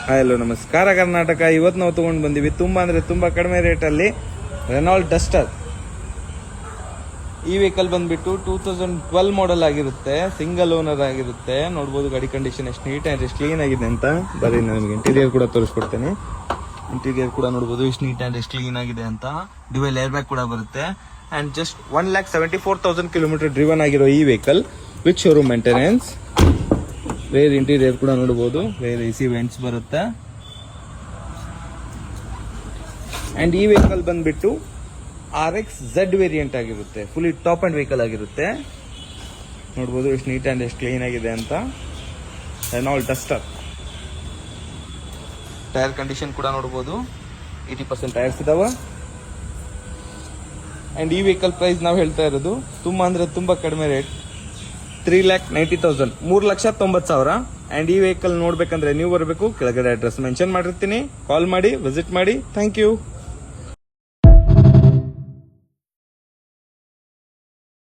Hello ನಮಸ್ಕಾರ ಕರ್ನಾಟಕ. ಇವತ್ತು ನಾವು ತಗೊಂಡು ಬಂದಿವಿ ತುಂಬಾ ಕಡಿಮೆ ರೇಟಲ್ಲಿ ರೆನಾಲ್ಟ್ ಡಸ್ಟರ್. ಈ ವೆಹಿಕಲ್ ಬಂದ್ಬಿಟ್ಟು 2012 ಮಾಡೆಲ್ ಆಗಿರುತ್ತೆ, ಸಿಂಗಲ್ ಓನರ್ ಆಗಿರುತ್ತೆ. ನೋಡ್ಬೋದು ಗಾಡಿ ಕಂಡೀಷನ್ ಎಷ್ಟು ನೀಟ್ ಆ್ಯಂಡ್ ಎಷ್ಟು ಕ್ಲೀನ್ ಆಗಿದೆ ಅಂತ. ಬರೀ ನಿಮಗೆ ಇಂಟೀರಿಯರ್ ಕೂಡ ತೋರಿಸ್ಕೊಡ್ತೇನೆ. ಇಂಟೀರಿಯರ್ ಕೂಡ ನೋಡ್ಬೋದು ಎಷ್ಟು ನೀಟ್ ಆ್ಯಂಡ್ ಎಷ್ಟು ಕ್ಲೀನ್ ಆಗಿದೆ ಅಂತ. ಡ್ಯುವೆಲ್ ಏರ್ ಬ್ಯಾಗ್ ಕೂಡ ಬರುತ್ತೆ. ಅಂಡ್ ಜಸ್ಟ್ 1,74,000 ಕಿಲೋಮೀಟರ್ ಡ್ರಿವನ್ ಆಗಿರೋ ಈ vehicle with showroom maintenance. Rear interior ಕೂಡ ನೋಡಬಹುದು, ರೇರ್ AC ವೆಂಟ್ಸ್ ಬರುತ್ತೆ. ಅಂಡ್ ಈ ವೆಹಿಕಲ್ ಬಂದ್ಬಿಟ್ಟು RX Z ವೇರಿಯಂಟ್ ಆಗಿರುತ್ತೆ, ಫುಲ್ಲಿ ಟಾಪ್ ಅಂಡ್ ವೆಹಿಕಲ್ ಆಗಿರುತ್ತೆ. ನೋಡ್ಬೋದು ಎಷ್ಟು ನೀಟ್ ಅಂಡ್ ಎಷ್ಟು ಕ್ಲೀನ್ ಆಗಿದೆ ಅಂತ. Renault Duster. ಟೈರ್ ಕಂಡೀಷನ್ ಕೂಡ ನೋಡಬಹುದು, 80% ಟೈರ್ಸ್ ಇದಾವ. ಅಂಡ್ ಈ ವೆಹಿಕಲ್ ಪ್ರೈಸ್ ನಾವು ಹೇಳ್ತಾ ಇರೋದು ತುಂಬಾ ಕಡಿಮೆ ರೇಟ್, 3,90,000, 3,90,000. ಅಂಡ್ ಈ ವೆಹಿಕಲ್ ನೋಡ್ಬೇಕಂದ್ರೆ ನೀವು ಬರಬೇಕು. ಕೆಳಗಡೆ ಅಡ್ರೆಸ್ ಮೆನ್ಷನ್ ಮಾಡಿರ್ತೀನಿ, ಕಾಲ್ ಮಾಡಿ, ವಿಸಿಟ್ ಮಾಡಿ. Thank you.